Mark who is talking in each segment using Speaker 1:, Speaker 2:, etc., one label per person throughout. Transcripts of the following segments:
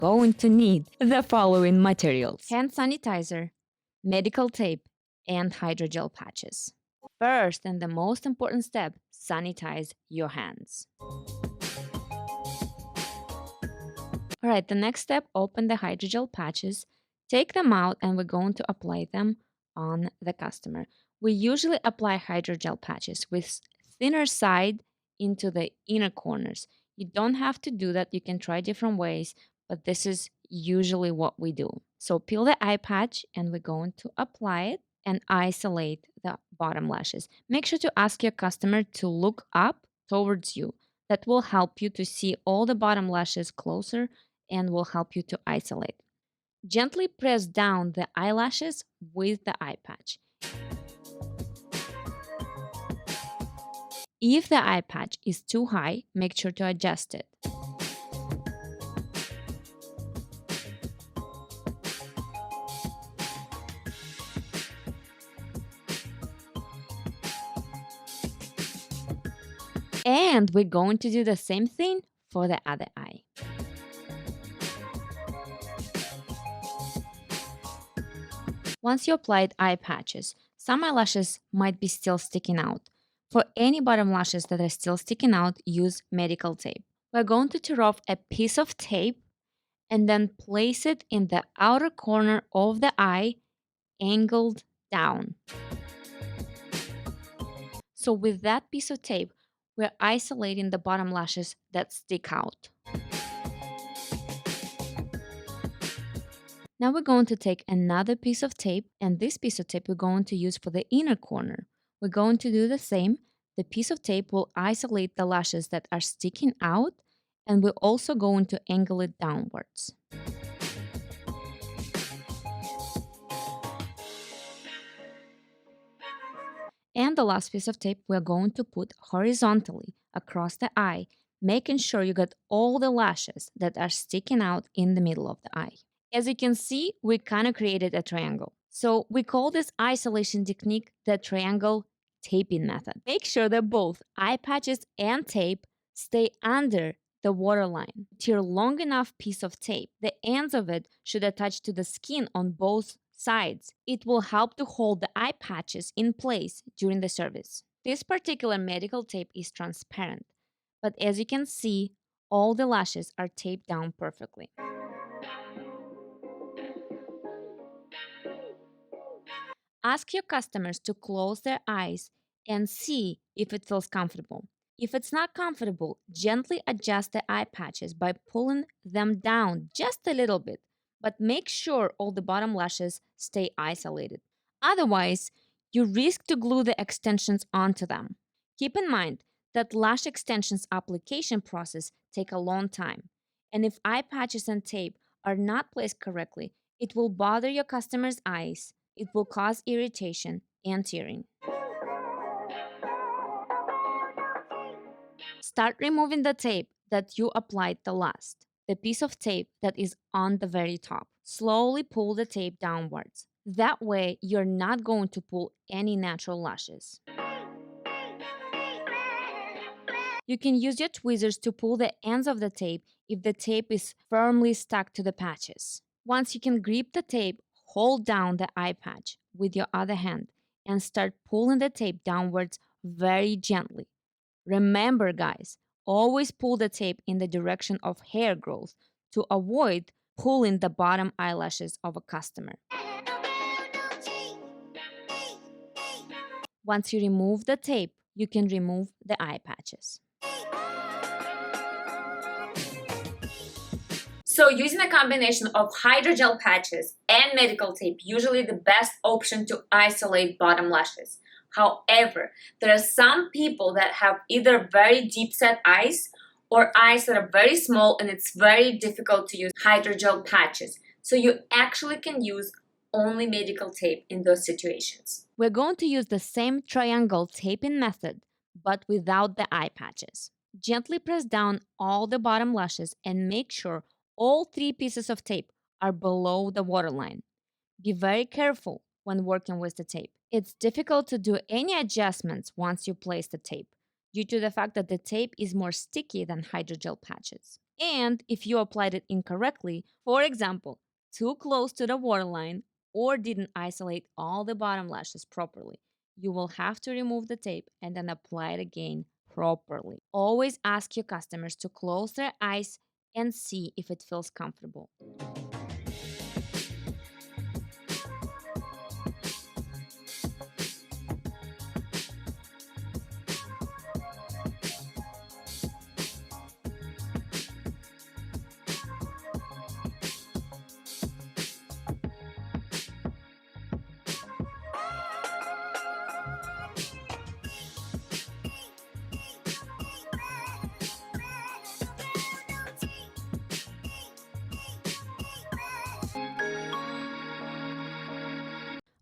Speaker 1: going to need the following materials: hand sanitizer, medical tape, and hydrogel patches. First, and the most important step, sanitize your hands. Alright, the next step, open the hydrogel patches, take them out, and we're going to apply them on the customer. We usually apply hydrogel patches with thinner side into the inner corners. You don't have to do that, you can try different ways, but this is usually what we do. So peel the eye patch and we're going to apply it and isolate the bottom lashes. Make sure to ask your customer to look up towards you. That will help you to see all the bottom lashes closer and will help you to isolate. Gently press down the eyelashes with the eye patch. If the eye patch is too high, make sure to adjust it. And we're going to do the same thing for the other eye. Once you applied eye patches, some eyelashes might be still sticking out. For any bottom lashes that are still sticking out, use medical tape. We're going to tear off a piece of tape and then place it in the outer corner of the eye, angled down. So with that piece of tape, we're isolating the bottom lashes that stick out. Now we're going to take another piece of tape, and this piece of tape we're going to use for the inner corner. We're going to do the same. The piece of tape will isolate the lashes that are sticking out, and we're also going to angle it downwards. And the last piece of tape we're going to put horizontally across the eye, making sure you get all the lashes that are sticking out in the middle of the eye. As you can see, we kind of created a triangle. So we call this isolation technique the triangle taping method. Make sure that both eye patches and tape stay under the waterline. Tear long enough piece of tape. The ends of it should attach to the skin on both sides. It will help to hold the eye patches in place during the service. This particular medical tape is transparent, but as you can see, all the lashes are taped down perfectly. Ask your customers to close their eyes and see if it feels comfortable. If it's not comfortable, gently adjust the eye patches by pulling them down just a little bit, but make sure all the bottom lashes stay isolated. Otherwise, you risk to glue the extensions onto them. Keep in mind that lash extensions application process take a long time, and if eye patches and tape are not placed correctly, it will bother your customer's eyes. It will cause irritation and tearing. Start removing the tape that you applied the last, the piece of tape that is on the very top. Slowly pull the tape downwards. That way, you're not going to pull any natural lashes. You can use your tweezers to pull the ends of the tape if the tape is firmly stuck to the patches. Once you can grip the tape, hold down the eye patch with your other hand and start pulling the tape downwards very gently. Remember, guys, always pull the tape in the direction of hair growth to avoid pulling the bottom eyelashes of a customer. Once you remove the tape, you can remove the eye patches.
Speaker 2: So using a combination of hydrogel patches and medical tape, usually the best option to isolate bottom lashes. However, there are some people that have either very deep set eyes or eyes that are very small and it's very difficult to use hydrogel patches. So you actually can use only medical tape in those situations.
Speaker 1: We're going to use the same triangle taping method, but without the eye patches. Gently press down all the bottom lashes and make sure all 3 pieces of tape are below the waterline. Be very careful when working with the tape. It's difficult to do any adjustments once you place the tape, due to the fact that the tape is more sticky than hydrogel patches. And if you applied it incorrectly, for example, too close to the waterline or didn't isolate all the bottom lashes properly, you will have to remove the tape and then apply it again properly. Always ask your customers to close their eyes and see if it feels comfortable.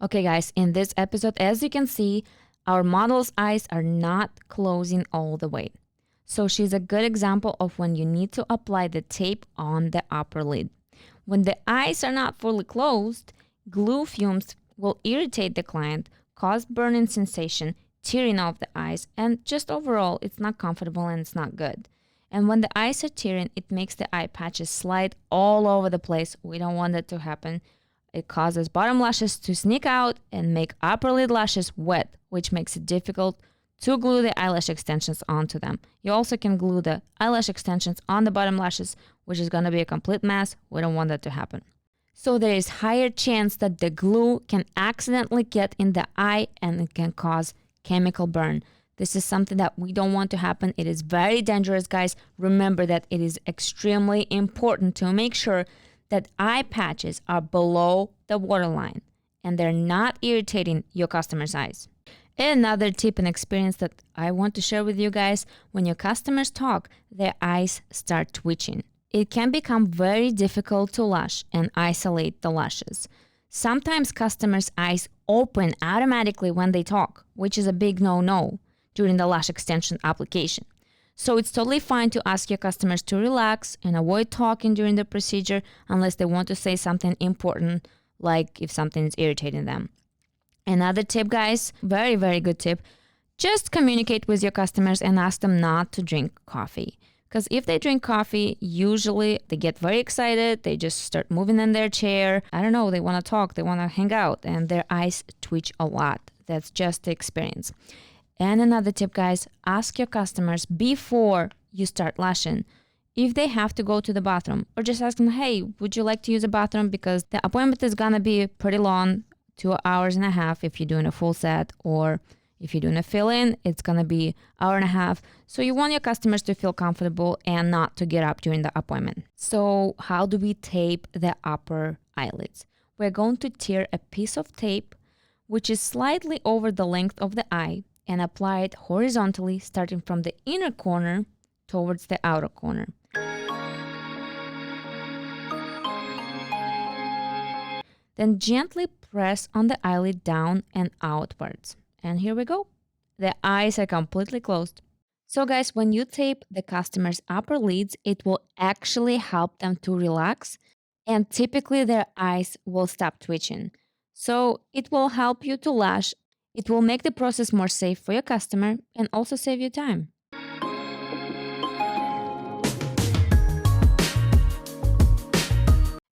Speaker 1: Okay, guys, in this episode, as you can see, our model's eyes are not closing all the way. So she's a good example of when you need to apply the tape on the upper lid. When the eyes are not fully closed, glue fumes will irritate the client, cause burning sensation, tearing of the eyes, and just overall, it's not comfortable and it's not good. And when the eyes are tearing, it makes the eye patches slide all over the place. We don't want that to happen. It causes bottom lashes to sneak out and make upper lid lashes wet, which makes it difficult to glue the eyelash extensions onto them. You also can glue the eyelash extensions on the bottom lashes, which is going to be a complete mess. We don't want that to happen. So there is higher chance that the glue can accidentally get in the eye and it can cause chemical burn. This is something that we don't want to happen. It is very dangerous, guys. Remember that it is extremely important to make sure that eye patches are below the waterline and they're not irritating your customer's eyes. Another tip and experience that I want to share with you guys, when your customers talk, their eyes start twitching. It can become very difficult to lash and isolate the lashes. Sometimes customers' eyes open automatically when they talk, which is a big no-no during the lash extension application. So it's totally fine to ask your customers to relax and avoid talking during the procedure unless they want to say something important, like if something is irritating them. Another tip, guys, very, very good tip, just communicate with your customers and ask them not to drink coffee. Because if they drink coffee, usually they get very excited, they just start moving in their chair. I don't know, they want to talk, they want to hang out, and their eyes twitch a lot. That's just the experience. And another tip, guys, ask your customers before you start lashing if they have to go to the bathroom, or just ask them, hey, would you like to use a bathroom? Because the appointment is going to be pretty long, 2.5 hours if you're doing a full set, or if you're doing a fill-in, it's going to be 1.5 hours. So you want your customers to feel comfortable and not to get up during the appointment. So how do we tape the upper eyelids? We're going to tear a piece of tape, which is slightly over the length of the eye, and apply it horizontally, starting from the inner corner towards the outer corner. Then gently press on the eyelid down and outwards. And here we go. The eyes are completely closed. So guys, when you tape the customer's upper lids, it will actually help them to relax, and typically their eyes will stop twitching. So it will help you to lash. It will make the process more safe for your customer and also save you time.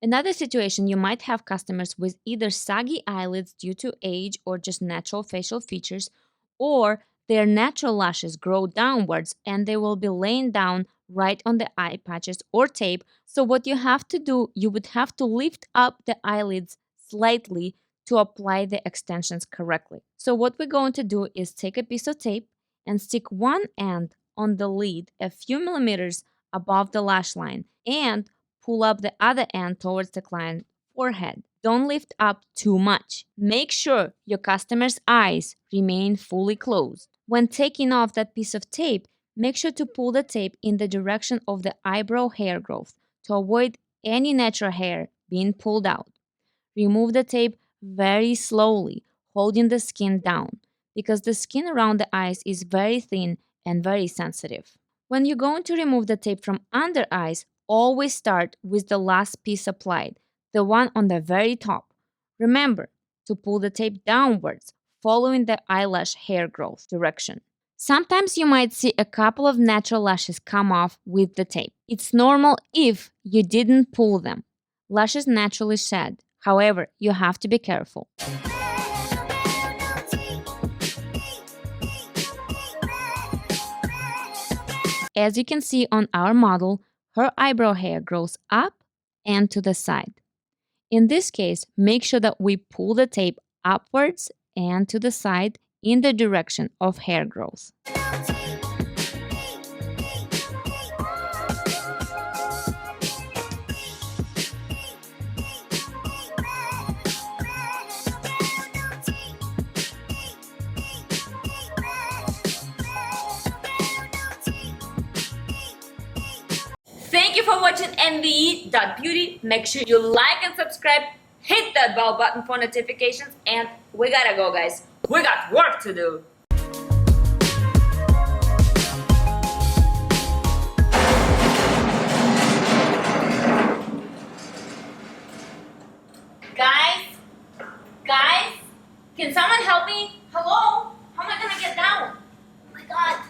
Speaker 1: Another situation, you might have customers with either saggy eyelids due to age or just natural facial features, or their natural lashes grow downwards and they will be laying down right on the eye patches or tape. So what you have to do, you would have to lift up the eyelids slightly to apply the extensions correctly. So what we're going to do is take a piece of tape and stick one end on the lid a few millimeters above the lash line and pull up the other end towards the client's forehead. Don't lift up too much. Make sure your customer's eyes remain fully closed. When taking off that piece of tape, make sure to pull the tape in the direction of the eyebrow hair growth to avoid any natural hair being pulled out. Remove the tape very slowly, holding the skin down, because the skin around the eyes is very thin and very sensitive. When you're going to remove the tape from under eyes, always start with the last piece applied, the one on the very top. Remember to pull the tape downwards, following the eyelash hair growth direction. Sometimes you might see a couple of natural lashes come off with the tape. It's normal if you didn't pull them. Lashes naturally shed. However, you have to be careful. As you can see on our model, her eyebrow hair grows up and to the side. In this case, make sure that we pull the tape upwards and to the side in the direction of hair growth.
Speaker 2: Thank you for watching nve.beauty. Make sure you like and subscribe, hit that bell button for notifications, and we gotta go, guys. We got work to do. Guys, can someone help me? Hello? How am I gonna get down? Oh my god.